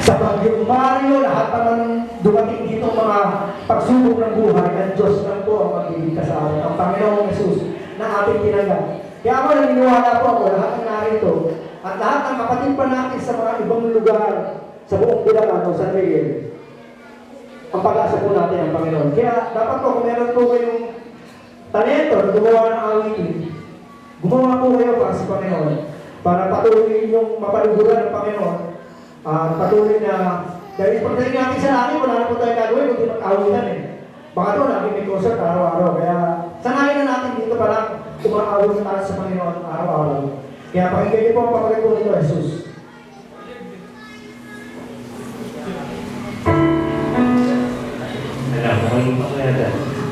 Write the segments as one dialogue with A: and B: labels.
A: Sa Bagyong Mario, lahat naman dumating dito mga pagsubok ng buhay, ang Diyos lang po ang magliligtas sa atin, ang Panginoong Jesus na ating tinanggap. Kaya ako naniniwala po ako, lahat ng narito, at lahat ng kapatid pa natin sa mga ibang lugar, sa buong Bilaran o San Miguel, ang pag-asa po natin ang Panginoon. Kaya dapat po, kung meron po kayong talento na gumawa ng awitin, gumawa po kayo para sa Panginoon, para patuloy inyong mapaluguran ng Panginoon. Patuloy na, dahil pagdating natin sa langit, wala na po tayo gagawin, kundi mag-awitan eh. Baka doon, natin may concert araw-araw. Kaya sanayin na natin dito pa lang umaawit tayo sa Panginoon araw-araw. Kaya pakinggan niyo po ang pagkalit po nito, Jesus.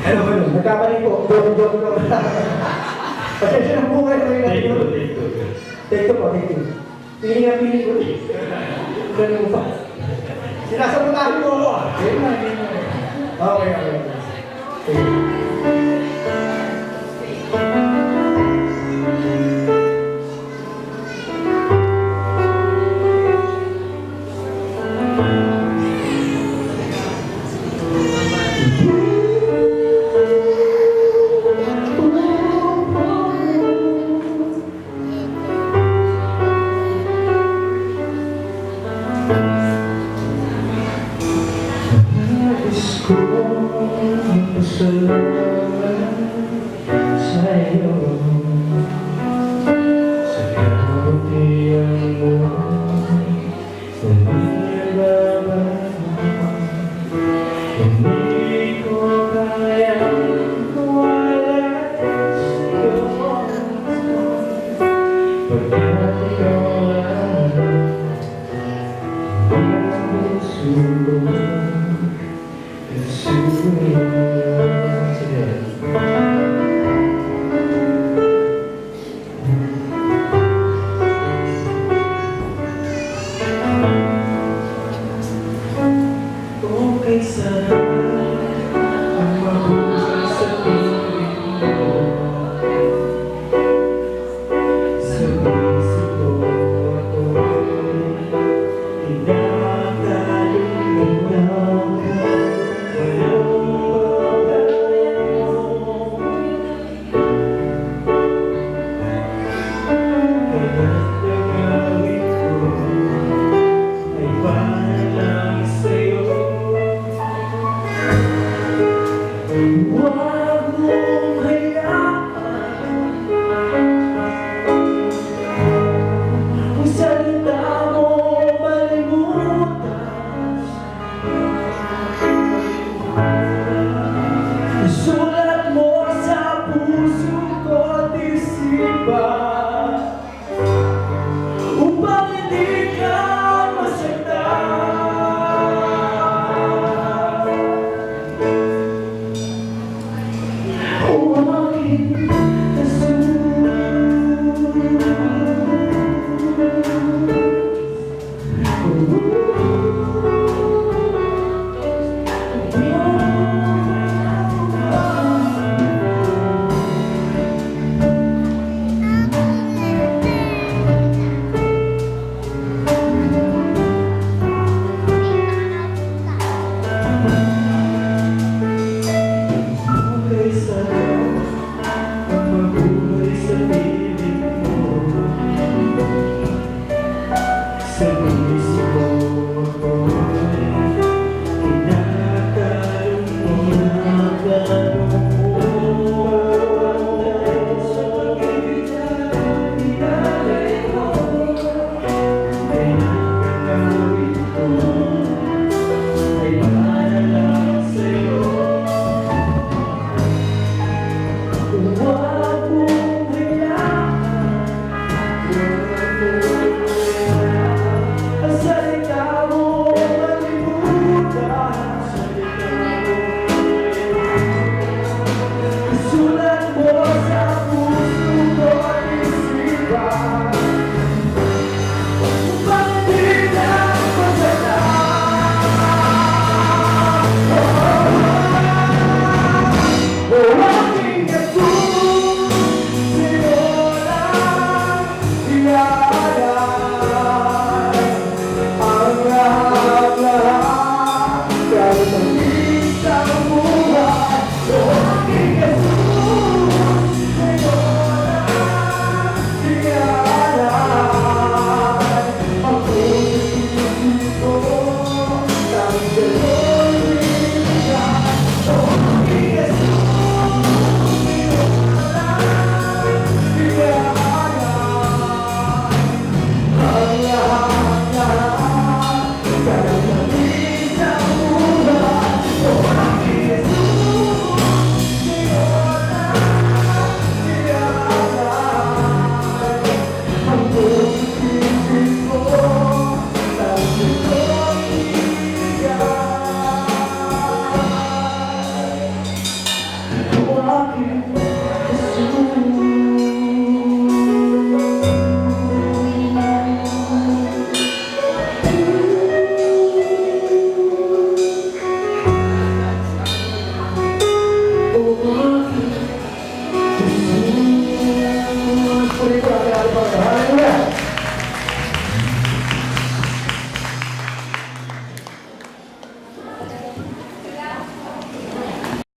A: Hello, hello. Nagkabalik po. Joke lang. Pasensya na po kayo. Take two po, take two. Pili nga, pili ko. Ganun mo pa. Sinasabunahin mo ako. Okay.
B: It's